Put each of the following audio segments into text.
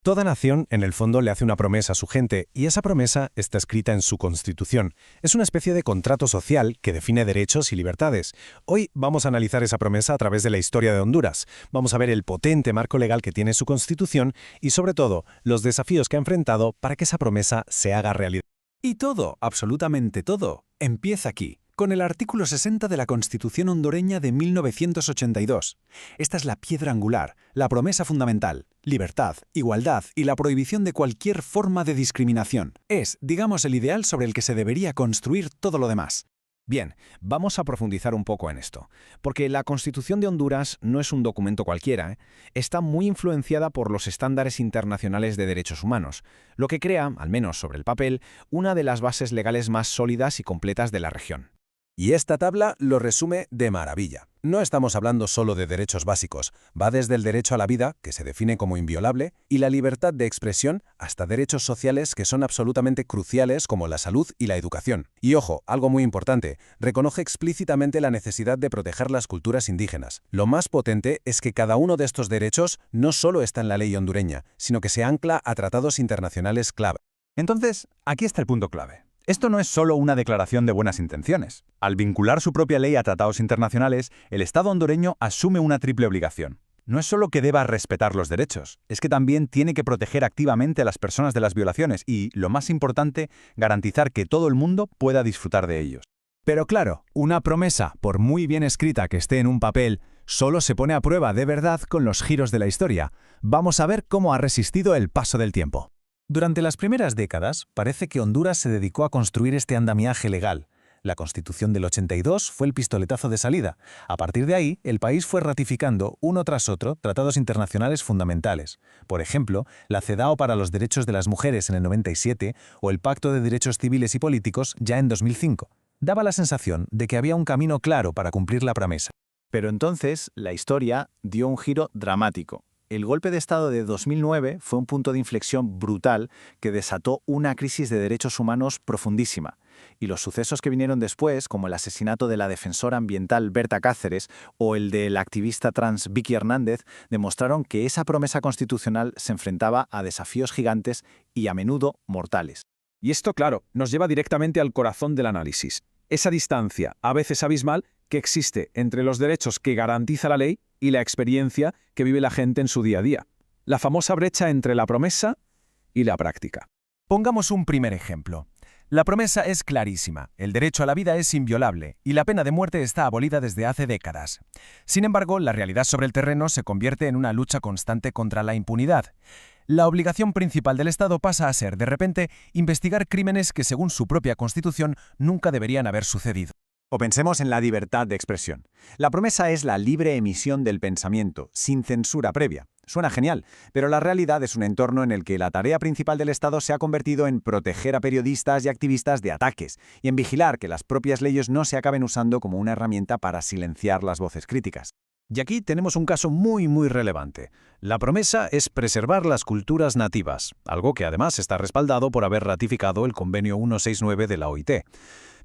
Toda nación, en el fondo, le hace una promesa a su gente y esa promesa está escrita en su constitución. Es una especie de contrato social que define derechos y libertades. Hoy vamos a analizar esa promesa a través de la historia de Honduras. Vamos a ver el potente marco legal que tiene su constitución y, sobre todo, los desafíos que ha enfrentado para que esa promesa se haga realidad. Y todo, absolutamente todo, empieza aquí, con el artículo 60 de la Constitución hondureña de 1982. Esta es la piedra angular, la promesa fundamental, libertad, igualdad y la prohibición de cualquier forma de discriminación. Es, digamos, el ideal sobre el que se debería construir todo lo demás. Bien, vamos a profundizar un poco en esto, porque la Constitución de Honduras no es un documento cualquiera, está muy influenciada por los estándares internacionales de derechos humanos, lo que crea, al menos sobre el papel, una de las bases legales más sólidas y completas de la región. Y esta tabla lo resume de maravilla. No estamos hablando solo de derechos básicos, va desde el derecho a la vida, que se define como inviolable, y la libertad de expresión, hasta derechos sociales que son absolutamente cruciales como la salud y la educación. Y ojo, algo muy importante, reconoce explícitamente la necesidad de proteger las culturas indígenas. Lo más potente es que cada uno de estos derechos no solo está en la ley hondureña, sino que se ancla a tratados internacionales clave. Entonces, aquí está el punto clave. Esto no es solo una declaración de buenas intenciones. Al vincular su propia ley a tratados internacionales, el Estado hondureño asume una triple obligación. No es solo que deba respetar los derechos, es que también tiene que proteger activamente a las personas de las violaciones y, lo más importante, garantizar que todo el mundo pueda disfrutar de ellos. Pero claro, una promesa, por muy bien escrita que esté en un papel, solo se pone a prueba de verdad con los giros de la historia. Vamos a ver cómo ha resistido el paso del tiempo. Durante las primeras décadas, parece que Honduras se dedicó a construir este andamiaje legal. La Constitución del 82 fue el pistoletazo de salida. A partir de ahí, el país fue ratificando, uno tras otro, tratados internacionales fundamentales. Por ejemplo, la CEDAW para los derechos de las mujeres en el 97 o el Pacto de Derechos Civiles y Políticos ya en 2005. Daba la sensación de que había un camino claro para cumplir la promesa. Pero entonces, la historia dio un giro dramático. El golpe de Estado de 2009 fue un punto de inflexión brutal que desató una crisis de derechos humanos profundísima. Y los sucesos que vinieron después, como el asesinato de la defensora ambiental Berta Cáceres o el del activista trans Vicky Hernández, demostraron que esa promesa constitucional se enfrentaba a desafíos gigantes y a menudo mortales. Y esto, claro, nos lleva directamente al corazón del análisis. Esa distancia, a veces abismal, que existe entre los derechos que garantiza la ley y la experiencia que vive la gente en su día a día. La famosa brecha entre la promesa y la práctica. Pongamos un primer ejemplo. La promesa es clarísima, el derecho a la vida es inviolable y la pena de muerte está abolida desde hace décadas. Sin embargo, la realidad sobre el terreno se convierte en una lucha constante contra la impunidad. La obligación principal del Estado pasa a ser, de repente, investigar crímenes que, según su propia Constitución, nunca deberían haber sucedido. O pensemos en la libertad de expresión. La promesa es la libre emisión del pensamiento, sin censura previa. Suena genial, pero la realidad es un entorno en el que la tarea principal del Estado se ha convertido en proteger a periodistas y activistas de ataques y en vigilar que las propias leyes no se acaben usando como una herramienta para silenciar las voces críticas. Y aquí tenemos un caso muy relevante. La promesa es preservar las culturas nativas, algo que además está respaldado por haber ratificado el Convenio 169 de la OIT.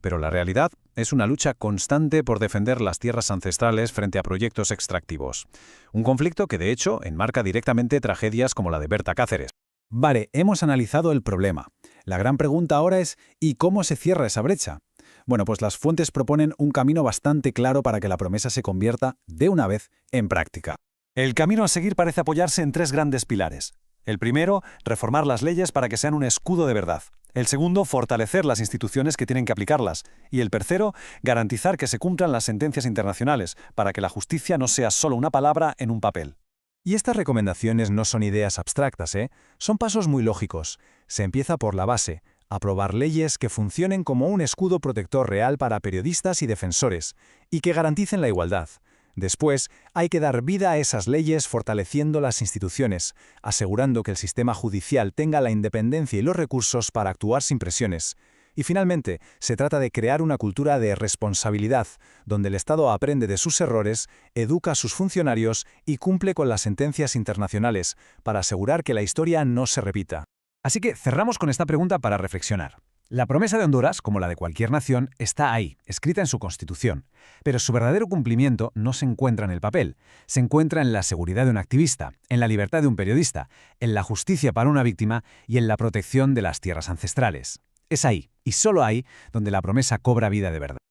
Pero la realidad es una lucha constante por defender las tierras ancestrales frente a proyectos extractivos. Un conflicto que, de hecho, enmarca directamente tragedias como la de Berta Cáceres. Vale, hemos analizado el problema. La gran pregunta ahora es, ¿y cómo se cierra esa brecha? Bueno, pues las fuentes proponen un camino bastante claro para que la promesa se convierta, de una vez, en práctica. El camino a seguir parece apoyarse en tres grandes pilares. El primero, reformar las leyes para que sean un escudo de verdad. El segundo, fortalecer las instituciones que tienen que aplicarlas. Y el tercero, garantizar que se cumplan las sentencias internacionales, para que la justicia no sea solo una palabra en un papel. Y estas recomendaciones no son ideas abstractas, Son pasos muy lógicos. Se empieza por la base, aprobar leyes que funcionen como un escudo protector real para periodistas y defensores, y que garanticen la igualdad. Después, hay que dar vida a esas leyes fortaleciendo las instituciones, asegurando que el sistema judicial tenga la independencia y los recursos para actuar sin presiones. Y finalmente, se trata de crear una cultura de responsabilidad, donde el Estado aprende de sus errores, educa a sus funcionarios y cumple con las sentencias internacionales, para asegurar que la historia no se repita. Así que cerramos con esta pregunta para reflexionar. La promesa de Honduras, como la de cualquier nación, está ahí, escrita en su constitución. Pero su verdadero cumplimiento no se encuentra en el papel, se encuentra en la seguridad de un activista, en la libertad de un periodista, en la justicia para una víctima y en la protección de las tierras ancestrales. Es ahí, y solo ahí, donde la promesa cobra vida de verdad.